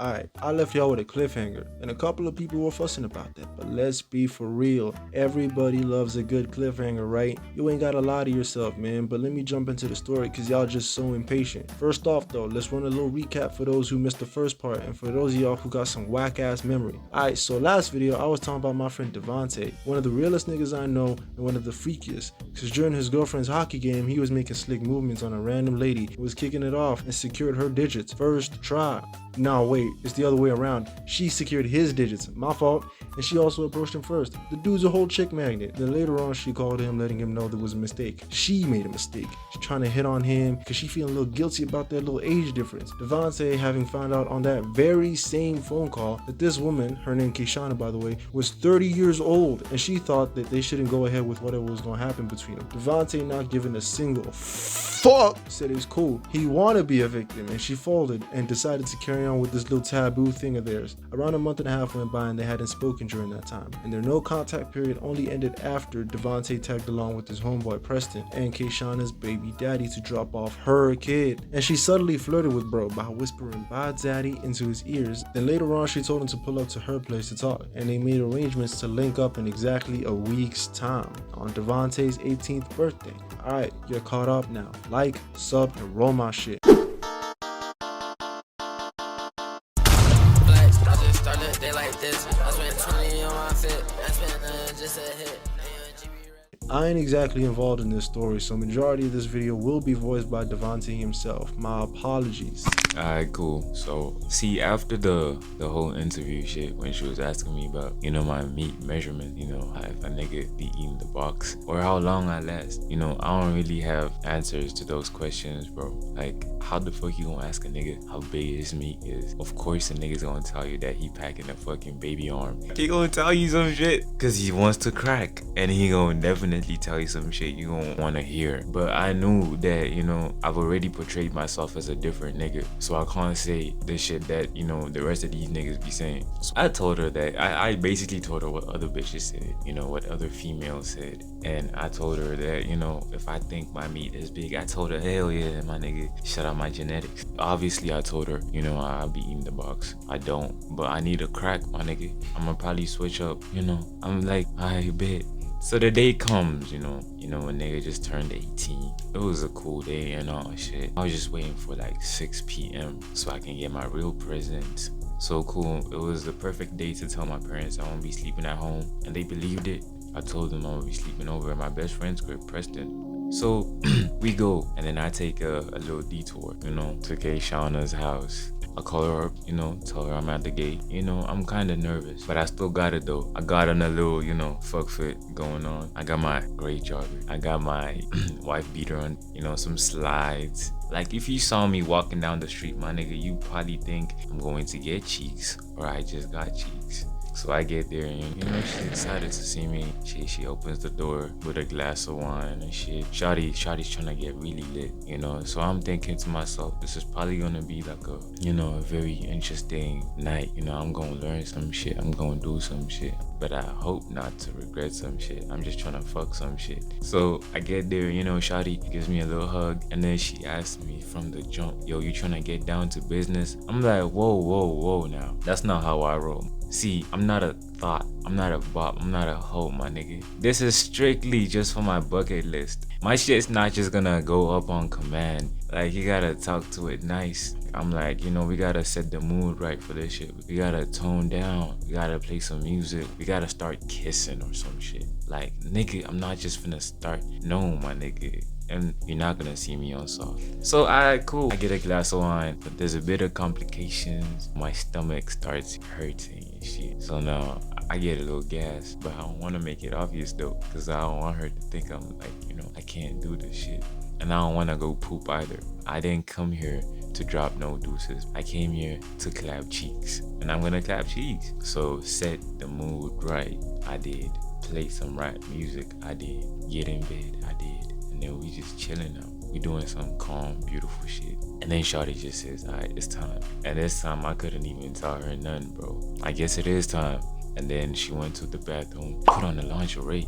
Alright, I left y'all with a cliffhanger, and a couple of people were fussing about that, but let's be for real. Everybody loves a good cliffhanger, right? You ain't gotta lie to yourself, man, but let me jump into the story cause y'all just so impatient. First off though, let's run a little recap for those who missed the first part, and for those of y'all who got some whack ass memory. Alright, so last video I was talking about my friend DeVante, one of the realest niggas I know, and one of the freakiest, cause during his girlfriend's hockey game, he was making slick movements on a random lady who was kicking it off and secured her digits first try. No, wait, it's the other way around. She secured his digits, my fault, and she also approached him first. The dude's a whole chick magnet. Then later on, she called him, letting him know there was a mistake. She made a mistake. She's trying to hit on him because she feeling a little guilty about that little age difference. DeVante having found out on that very same phone call that this woman, her name Keishana by the way, was 30 years old, and she thought that they shouldn't go ahead with whatever was going to happen between them. DeVante not giving a single fuck, said it was cool. He wanted to be a victim, and she folded and decided to carry on with this little taboo thing of theirs. Around a month and a half went by and they hadn't spoken during that time, and their no contact period only ended after DeVante tagged along with his homeboy Preston and Keishana's baby daddy to drop off her kid, and she subtly flirted with bro by whispering "bye daddy" into his ears. Then later on she told him to pull up to her place to talk, and they made arrangements to link up in exactly a week's time on DeVante's 18th birthday. Alright, you're caught up now. Like, sub, and roll my shit. I ain't exactly involved in this story, so majority of this video will be voiced by DeVante himself. My apologies. Alright, cool. So, see, after the whole interview shit, when she was asking me about, my meat measurement, if a nigga be eating the box, or how long I last, I don't really have answers to those questions, bro. Like, how the fuck you gonna ask a nigga how big his meat is? Of course, a nigga's gonna tell you that he packing a fucking baby arm. He gonna tell you some shit, cause he wants to crack, and he gonna definitely tell you some shit you gonna wanna hear. But I knew that, I've already portrayed myself as a different nigga, so I can't say the shit that, the rest of these niggas be saying. So I told her that, I basically told her what other bitches said, what other females said. And I told her that, if I think my meat is big, I told her, hell yeah, my nigga, shout out my genetics. Obviously, I told her, I'll be eating the box. I don't, but I need a crack, my nigga. I'ma probably switch up, I'm like, I bet. So the day comes, when nigga just turned 18. It was a cool day and all shit. I was just waiting for like 6 p.m. so I can get my real present. So cool. It was the perfect day to tell my parents I won't be sleeping at home, and they believed it. I told them I would be sleeping over at my best friend's crib, Preston. So we go, and then I take a little detour, to Keishana's house. I call her up, tell her I'm at the gate. I'm kind of nervous, but I still got it though. I got on a little, fuck fit going on. I got my gray jogger. I got my wife beater on, some slides. Like, if you saw me walking down the street, my nigga, you probably think I'm going to get cheeks, or I just got cheeks. So I get there and, she's excited to see me. She opens the door with a glass of wine and shit. Shawty's trying to get really lit, So I'm thinking to myself, this is probably gonna be like a, a very interesting night. I'm gonna learn some shit. I'm gonna do some shit. But I hope not to regret some shit. I'm just trying to fuck some shit. So I get there, Shawty gives me a little hug, and then she asks me from the jump, yo, you trying to get down to business? I'm like, whoa now. That's not how I roll. See, I'm not a thought, I'm not a bop, I'm not a hoe, my nigga. This is strictly just for my bucket list. My shit's not just gonna go up on command. Like, you gotta talk to it nice. I'm like, we gotta set the mood right for this shit. We gotta tone down. We gotta play some music. We gotta start kissing or some shit. Like, nigga, I'm not just finna start. No, my nigga. And you're not gonna see me on soft. So, alright, cool. I get a glass of wine, but there's a bit of complications. My stomach starts hurting and shit. So now I get a little gas, but I don't want to make it obvious though, because I don't want her to think I'm like, I can't do this shit. And I don't want to go poop either. I didn't come here to drop no deuces. I came here to clap cheeks, and I'm gonna clap cheeks. So set the mood right. I did. Play some rap music. I did. Get in bed. I did. And then we just chilling now. We doing some calm, beautiful shit. And then Shawty just says, alright, it's time. And this time I couldn't even tell her nothing, bro. I guess it is time. And then she went to the bathroom, put on the lingerie.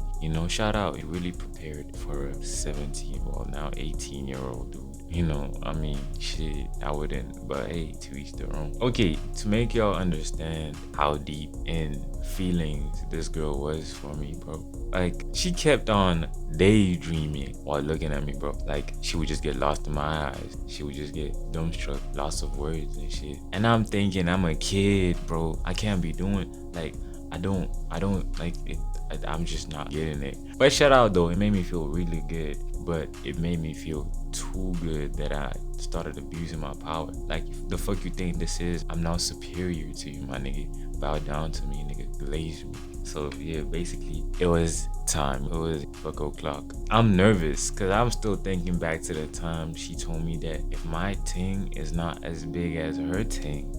Shout out, he really prepared for a 17, well now 18-year-old dude. You know, I mean, shit, I wouldn't, but hey, to each their own. Okay, to make y'all understand how deep in feelings this girl was for me, bro. Like, she kept on daydreaming while looking at me, bro. Like, she would just get lost in my eyes. She would just get dumbstruck, lots of words and shit. And I'm thinking, I'm a kid, bro. I can't be doing, like, I don't like it. I'm just not getting it. But shout out though, it made me feel really good. But it made me feel too good that I started abusing my power. Like, the fuck you think this is? I'm now superior to you, my nigga. Bow down to me, nigga. Glaze me. So yeah, basically, it was time. It was fuck o'clock. I'm nervous because I'm still thinking back to the time she told me that if my ting is not as big as her ting,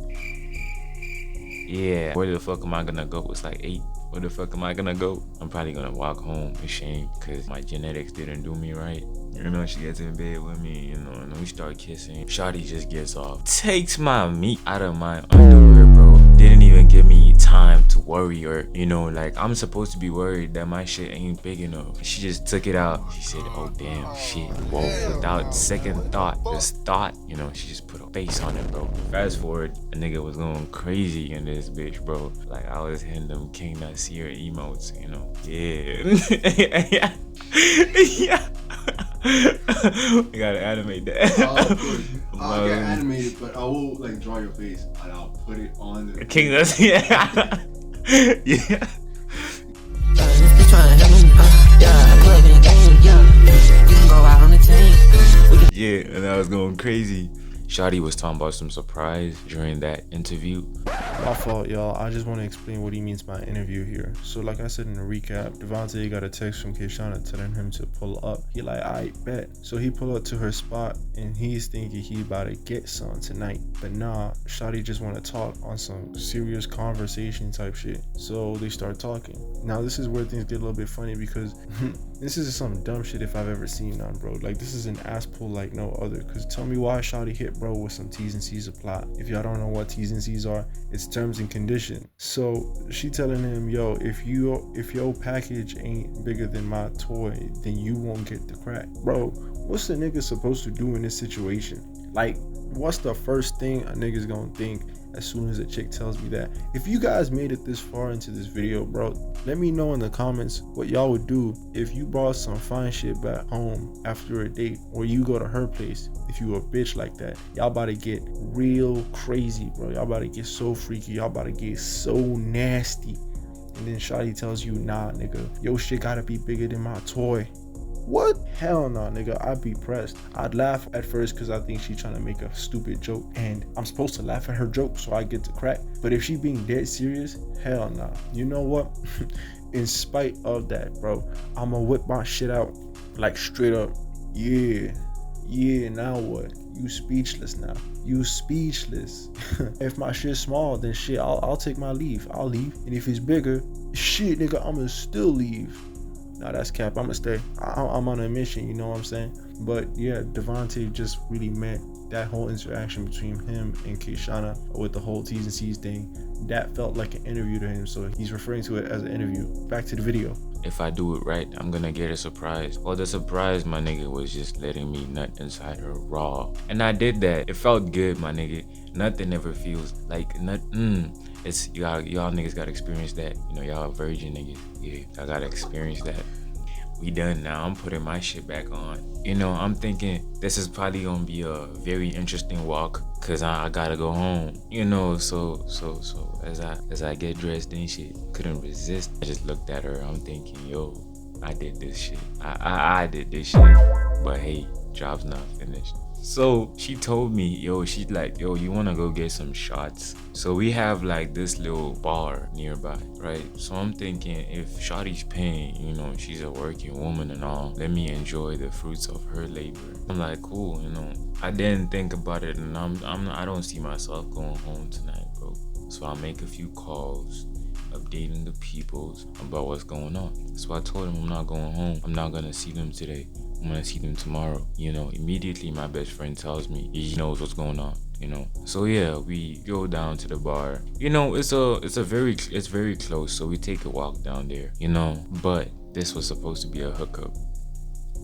yeah, where the fuck am I gonna go? It's like 8. Where the fuck am I gonna go? I'm probably gonna walk home ashamed because my genetics didn't do me right. You know, she gets in bed with me, you know, and we start kissing. Shawty just gets off. Takes my meat out of my underwear, bro. Didn't even give me time to worry or, you know, like, I'm supposed to be worried that my shit ain't big enough. She just took it out. She said, oh, damn, shit. Whoa. Without second thought, just thought, you know, she just put a face on it, bro. Fast forward, a nigga was going crazy in this bitch, bro. Like, I was hitting them King That Seer emotes, you know. Yeah. Yeah. We gotta animate that. I'll get animated, but I will like draw your face and I'll put it on the King That's yeah. Yeah. Yeah, and I was going crazy. Shawty was talking about some surprise during that interview. My fault, y'all. I just want to explain what he means by interview here. So, like I said in the recap, DeVante got a text from Kayshana telling him to pull up. He like, I bet. So he pull up to her spot, and he's thinking he about to get some tonight. But nah, Shawty just want to talk on some serious conversation type shit. So they start talking. Now this is where things get a little bit funny because this is some dumb shit if I've ever seen none, bro. Like, this is an ass pull like no other. Cause tell me why Shawty hit bro with some T's and C's apply. If y'all don't know what T's and C's are, it's terms and condition. So she telling him, yo, if your package ain't bigger than my toy, then you won't get the crack. Bro, what's the nigga supposed to do in this situation? Like, what's the first thing a nigga's gonna think as soon as a chick tells me that? If you guys made it this far into this video, bro, let me know in the comments what y'all would do if you brought some fine shit back home after a date, or you go to her place. If you a bitch like that, y'all about to get real crazy, bro. Y'all about to get so freaky. Y'all about to get so nasty. And then Shawty tells you, nah, nigga, your shit gotta be bigger than my toy. What? Hell no, nigga. I'd be pressed. I'd laugh at first because I think she's trying to make a stupid joke, and I'm supposed to laugh at her joke so I get the crack. But if she being dead serious, hell no. You know what? In spite of that, bro, I'ma whip my shit out like straight up. Yeah, now what? You speechless now. You speechless. If my shit's small, then shit, I'll take my leave. I'll leave. And if it's bigger, shit, nigga, I'ma still leave. Nah, that's cap. I'ma stay. I'm on a mission, you know what I'm saying? But yeah, DeVante just really meant that whole interaction between him and Kayshana with the whole T's and C's thing. That felt like an interview to him, so he's referring to it as an interview. Back to the video. If I do it right, I'm gonna get a surprise. Well, the surprise, my nigga, was just letting me nut inside her raw. And I did that. It felt good, my nigga. Nothing ever feels like nut. It's y'all niggas gotta experience that. You know, y'all virgin niggas. Yeah, I gotta experience that. We done now. I'm putting my shit back on. You know, I'm thinking this is probably gonna be a very interesting walk because I gotta go home. You know, so as I get dressed and shit, couldn't resist. I just looked at her. I'm thinking, yo, I did this shit. I did this shit. But hey, job's not finished. So she told me, yo, she's like, yo, you wanna go get some shots? So we have like this little bar nearby, right? So I'm thinking, if Shawty's paying, you know, she's a working woman and all, let me enjoy the fruits of her labor. I'm like, cool, you know. I didn't think about it, and I don't see myself going home tonight, bro. So I'll make a few calls, updating the peoples about what's going on. So I told him I'm not going home. I'm not gonna see them today. I'm gonna see them tomorrow. You know, immediately my best friend tells me he knows what's going on, you know. So yeah, we go down to the bar. You know, it's very close, so we take a walk down there, you know. But this was supposed to be a hookup.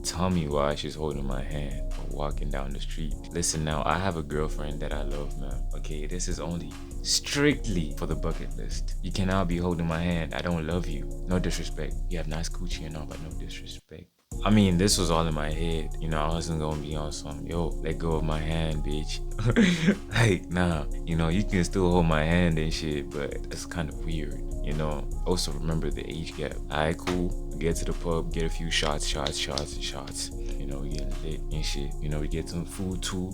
tell me why she's holding my hand or walking down the street. Listen now, I have a girlfriend that I love, man. Okay, this is only strictly for the bucket list. You cannot be holding my hand. I don't love you. No disrespect. You have nice coochie and all, but no disrespect. I mean, this was all in my head. You know, I wasn't gonna be on some, yo, let go of my hand, bitch. Like, nah. You know, you can still hold my hand and shit, but it's kind of weird. You know, also remember the age gap. Alright, cool. We get to the pub, get a few shots. You know, we get lit and shit. You know, we get some food too.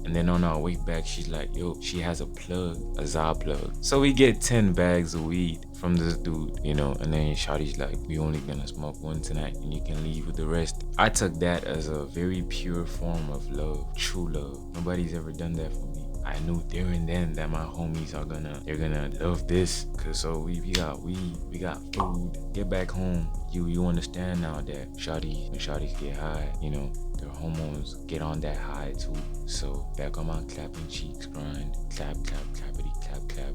And then on our way back, she's like, yo, she has a plug, a za plug. So we get 10 bags of weed from this dude, you know, and then Shawty's like, we only gonna smoke one tonight and you can leave with the rest. I took that as a very pure form of love, true love. Nobody's ever done that for me. I knew there and then that my homies they're gonna love this. Cause so we got weed, we got food. Get back home. You understand now that when shawties get high, you know, their hormones get on that high too. So back on my clapping cheeks grind. Clap, clap, clappity, clap, clap.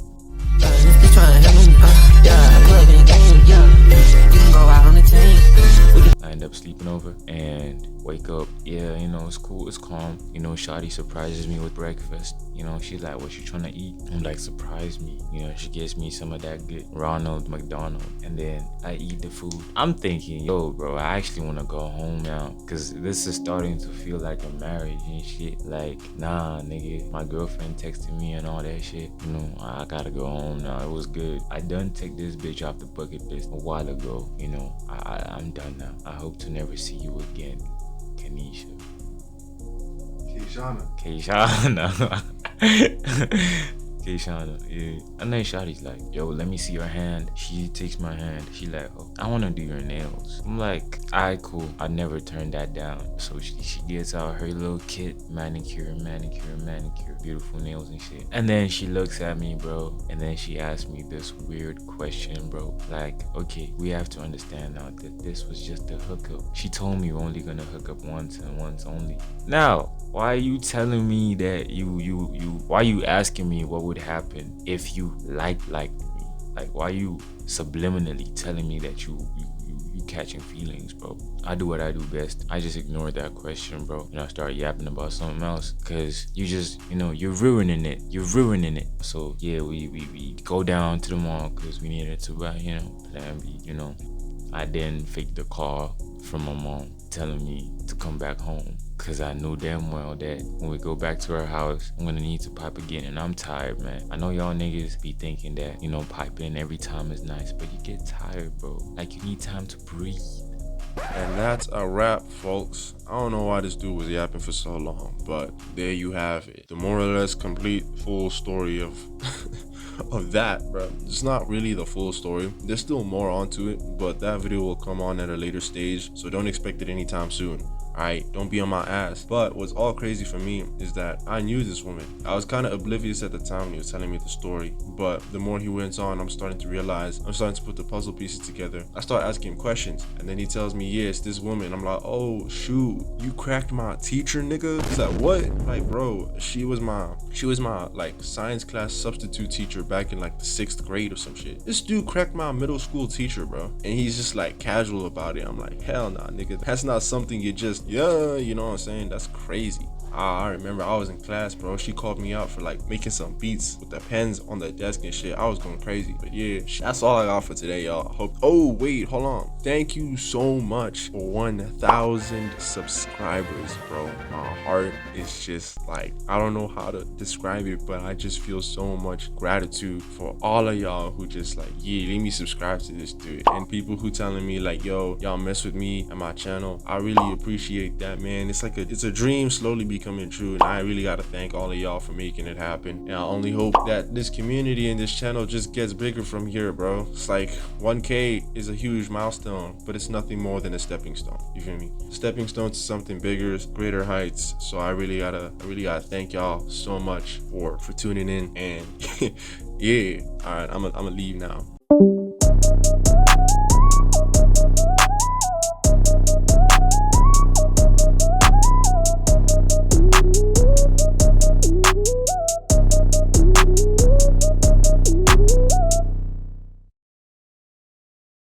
I end up sleeping over and wake up. Yeah, you know, it's cool, it's calm. You know, Shawty surprises me with breakfast. You know, she's like, what you trying to eat? I'm like, surprise me. You know, she gives me some of that good Ronald McDonald. And then I eat the food. I'm thinking, yo, bro, I actually want to go home now. Because this is starting to feel like a marriage and shit. Like, nah, nigga, my girlfriend texted me and all that shit. You know, I gotta go home now. It was good. I done take this bitch off the bucket list a while ago. You know, I'm done now. I hope to never see you again. Kanisha. Kayshana. Kayshana, yeah. And then Shawty's like, yo, let me see your hand. She takes my hand. She like, oh, I want to do your nails. I'm like, alright, cool. I never turned that down. So she gets out her little kit, manicure, beautiful nails and shit. And then she looks at me, bro. And then she asks me this weird question, bro. Like, okay, we have to understand now that this was just a hookup. She told me we're only gonna hook up once and once only. Now, why are you telling me that why are you asking me what would happen if you liked me? Like, why are you subliminally telling me that you catching feelings, bro? I do what I do best. I just ignored that question, bro, and I started yapping about something else. Cause you just, you know, you're ruining it. So yeah, we go down to the mall cause we needed to buy, you know, plan B, you know. I then faked the call from my mom telling me to come back home. Cause I knew damn well that when we go back to her house, I'm gonna need to pipe again, and I'm tired, man. I know y'all niggas be thinking that, you know, piping every time is nice, but you get tired, bro. Like, you need time to breathe. And that's a wrap, folks. I don't know why this dude was yapping for so long, but there you have it. The more or less complete full story of of that, bro. It's not really the full story. There's still more onto it, but that video will come on at a later stage, so don't expect it anytime soon. Alright, don't be on my ass. But what's all crazy for me is that I knew this woman. I was kind of oblivious at the time when he was telling me the story, but the more he went on, I'm starting to realize, I'm starting to put the puzzle pieces together. I start asking him questions, and then he tells me, yeah, it's this woman. I'm like, oh shoot, you cracked my teacher, nigga? He's like, what? Like, bro, she was my like science class substitute teacher back in like the 6th grade or some shit. This dude cracked my middle school teacher, bro, and he's just like casual about it. I'm like, hell nah, nigga, that's not something you just, yeah, you know what I'm saying? That's crazy. I remember I was in class, bro. She called me out for like making some beats with the pens on the desk and shit. I was going crazy. But yeah, that's all I got for today, y'all. Hope. Oh wait, hold on. Thank you so much for 1,000 subscribers, bro. My heart is just like, I don't know how to describe it, but I just feel so much gratitude for all of y'all who just like, yeah, let me subscribe to this dude, and people who telling me like, yo, y'all mess with me and my channel. I really appreciate that, man. It's like it's a dream slowly becoming true, and I really gotta thank all of y'all for making it happen. And I only hope that this community and this channel just gets bigger from here, bro. It's like 1K is a huge milestone, but it's nothing more than a stepping stone. You feel me? Stepping stone to something bigger, greater heights. So I really gotta thank y'all so much for tuning in. And yeah, all right, I'm gonna leave now.